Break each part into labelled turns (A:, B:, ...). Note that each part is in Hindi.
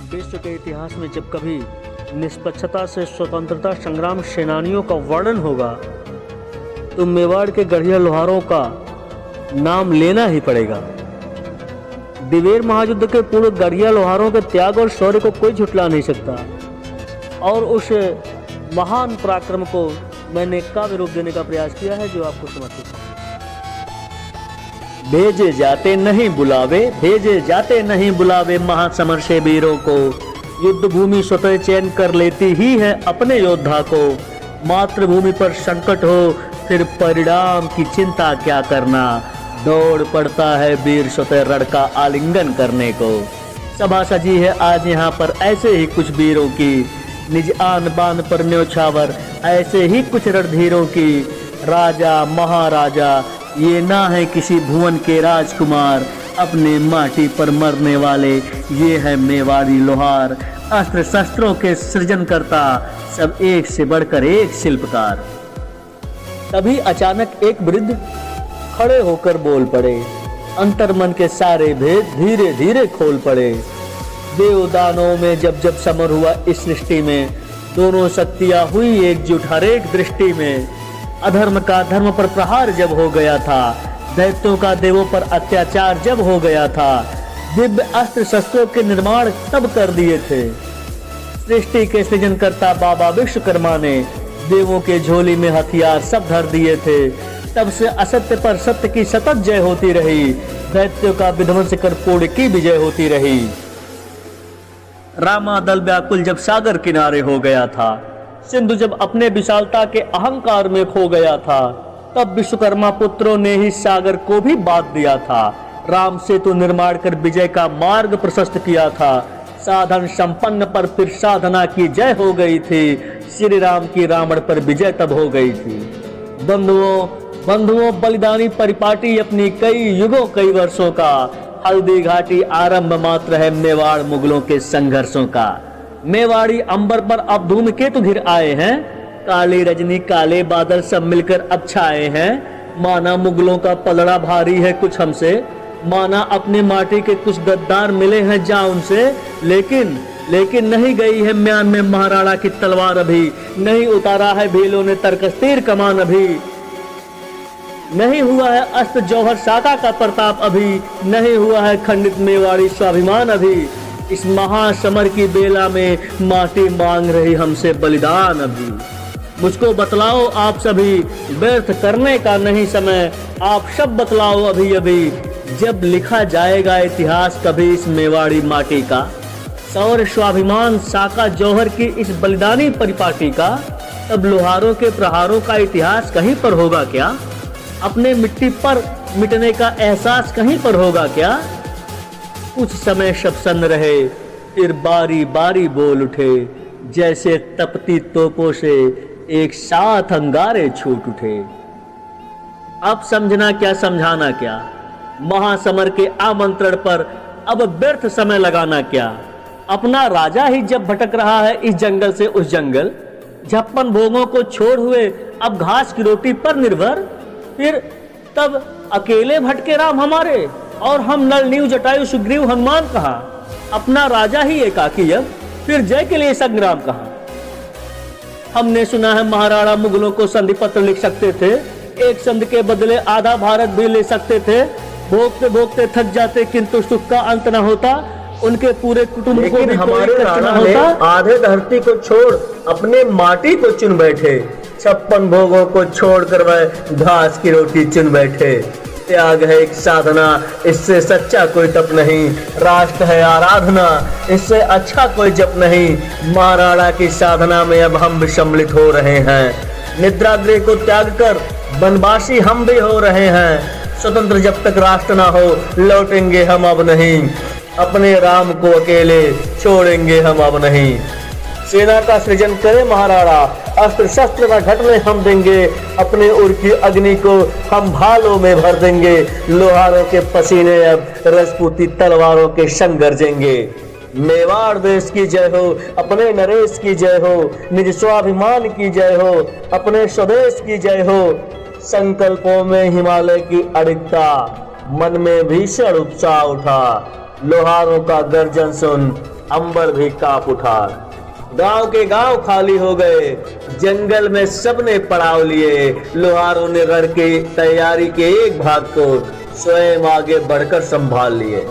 A: विश्व के इतिहास में जब कभी निष्पक्षता से स्वतंत्रता संग्राम सेनानियों का वर्णन होगा तो मेवाड़ के गढ़िया लोहारों का नाम लेना ही पड़ेगा। दिवेर महायुद्ध के पूर्व गढ़िया लोहारों के त्याग और शौर्य को कोई झुठला नहीं सकता और उस महान पराक्रम को मैंने काव्य रूप देने का प्रयास किया है जो आपको समर्पित है। भेजे जाते नहीं बुलावे, भेजे जाते नहीं बुलावे महासमर से वीरों को, युद्ध भूमि स्वतः चयन कर लेती ही है अपने योद्धा को। मातृभूमि पर संकट हो फिर परिणाम की चिंता क्या करना, दौड़ पड़ता है वीर स्वतः रण का आलिंगन करने को। सभा सजी है आज यहाँ पर ऐसे ही कुछ वीरों की, निज आन बान पर न्योछावर ऐसे ही कुछ रणधीरों की। राजा महाराजा ये ना है किसी भुवन के राजकुमार, अपने माटी पर मरने वाले ये है मेवाड़ी लोहार। अस्त्र शस्त्रों के सृजन करता सब एक से बढ़कर एक शिल्पकार। तभी अचानक एक वृद्ध खड़े होकर बोल पड़े, अंतर्मन के सारे भेद धीरे धीरे खोल पड़े। देव दानों में जब जब समर हुआ इस सृष्टि में, दोनों शक्तियां हुई एकजुट हर एक दृष्टि में। अधर्म का धर्म पर प्रहार जब हो गया था, दैत्यों का देवों पर अत्याचार जब हो गया था, दिव्य अस्त्र शस्त्रों के निर्माण तब कर दिए थे। सृष्टि के सृजन करता बाबा विश्वकर्मा ने देवों के झोली में हथियार सब धर दिए थे। तब से असत्य पर सत्य की सतत जय होती रही, दैत्यों का विध्वंस कर पूर्ण की विजय होती रही। रामा दल व्याकुल जब सागर किनारे हो गया था, सिंधु जब अपने विशालता के अहंकार में खो गया था, तब विश्वकर्मा पुत्रों ने ही सागर को भी बांध दिया था। राम सेतु निर्माण कर विजय का मार्ग प्रशस्त किया था। साधन संपन्न पर फिर साधना की जय हो गई थी। श्री राम की रावण पर विजय तब हो गई थी। बंधुओं बलिदानी परिपाटी अपनी कई युगों कई वर्षों का, हल्दी घाटी आरंभ मात्र है मेवाड़ मुगलों के संघर्षों का। मेवाड़ी अंबर पर अब धूमकेतु घिर आए हैं, काली रजनी काले बादल सब मिलकर अब छाए हैं। माना मुगलों का पलड़ा भारी है कुछ हमसे, माना अपने माटी के कुछ गद्दार मिले हैं जा उनसे, लेकिन नहीं गई है म्यान में महाराणा की तलवार अभी, नहीं उतारा है भीलों ने तरकस तीर कमान अभी, नहीं हुआ है अस्त जौहर शाखा का प्रताप अभी, नहीं हुआ है खंडित मेवाड़ी स्वाभिमान अभी। इस महासमर की बेला में माटी मांग रही हमसे बलिदान अभी। मुझको बतलाओ आप सभी, व्यर्थ करने का नहीं समय, आप सब बतलाओ अभी अभी। जब लिखा जाएगा इतिहास कभी इस मेवाड़ी माटी का, शौर्य स्वाभिमान शाखा जौहर की इस बलिदानी परिपाटी का, तब लोहारों के प्रहारों का इतिहास कहीं पर होगा क्या? अपने मिट्टी पर मिटने का एहसास कहीं पर होगा क्या? कुछ समय शब्द रहे फिर बारी बारी बोल उठे, जैसे तपती तोपों से एक साथ अंगारे छूट उठे। अब समझना क्या समझाना क्या, महासमर के आमंत्रण पर अब व्यर्थ समय लगाना क्या। अपना राजा ही जब भटक रहा है इस जंगल से उस जंगल, झप्पन भोगों को छोड़ हुए अब घास की रोटी पर निर्भर, फिर तब अकेले भटके राम हमारे और हम नल नीव जटायु सुग्रीव हनुमान कहा। अपना राजा ही एकाकी अब फिर जय के लिए संग्राम कहा। हमने सुना है महाराणा मुगलों को संधि पत्र लिख सकते थे, एक संधि के बदले आधा भारत भी ले सकते थे। भोगते भोगते थक जाते किंतु सुख का अंत न होता, उनके पूरे कुटुंब को भी
B: हमारे राणा ने आधे धरती को छोड़ अपने माटी को चुन बैठे, 56 भोगों को छोड़ कर वह घास की रोटी चुन बैठे। त्याग है एक साधना, इससे सच्चा कोई तप नहीं। राष्ट्र है आराधना, इससे अच्छा कोई जप नहीं। महाराणा की साधना में अब हम भी सम्मिलित हो रहे हैं। निद्रा गृह को त्याग कर वनवासी हम भी हो रहे हैं। स्वतंत्र जब तक राष्ट्र ना हो लौटेंगे हम अब नहीं, अपने राम को अकेले छोड़ेंगे हम अब नहीं। सेना का सृजन करे महाराणा, अस्त्र शस्त्र का घटने हम देंगे, अपने उर की अग्नि को हम भालों में भर देंगे। लोहारों के पसीने अब राजपूती तलवारों के संग गरजेंगे। मेवाड़ देश की जय हो, अपने नरेश की जय हो, निज स्वाभिमान की जय हो, अपने स्वदेश की जय हो। संकल्पों में हिमालय की अडिगता, मन में भीषण उत्साह उठा। लोहारों का गर्जन सुन अंबर भी कांप उठा। गांव के गांव खाली हो गए, जंगल में सबने पड़ाव लिए। लोहारों ने रण की तैयारी के एक भाग को स्वयं आगे बढ़कर संभाल लिए।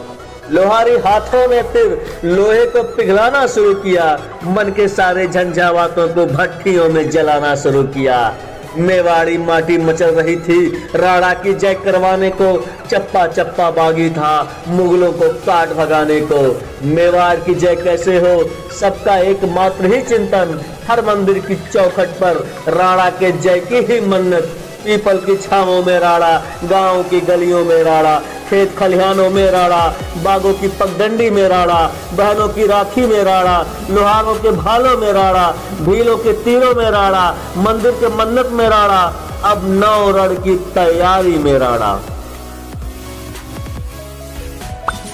B: लोहारी हाथों में फिर लोहे को पिघलाना शुरू किया, मन के सारे झंझावातों को भट्टियों में जलाना शुरू किया। मेवाड़ी माटी मचल रही थी, राणा की जय करवाने को चप्पा चप्पा बागी था, मुगलों को काट भगाने को। मेवाड़ की जय कैसे हो, सबका एकमात्र ही चिंतन। हर मंदिर की चौखट पर राणा के जय की ही मन्नत। पीपल की छावों में राणा, गांव की गलियों में राणा, खेत खलिहानों में राणा, बागों की पगडंडी में राणा, बहनों की राखी में राणा, लोहारों के भालों में राणा, भीलों के तीरों में राणा, मंदिर के मन्नत में राणा, अब नौ रण की तैयारी में राणा।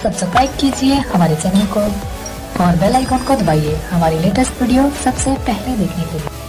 C: सब्सक्राइब कीजिए हमारे चैनल को और बेल आइकॉन को दबाइए हमारी लेटेस्ट वीडियो सबसे पहले देखने के लिए।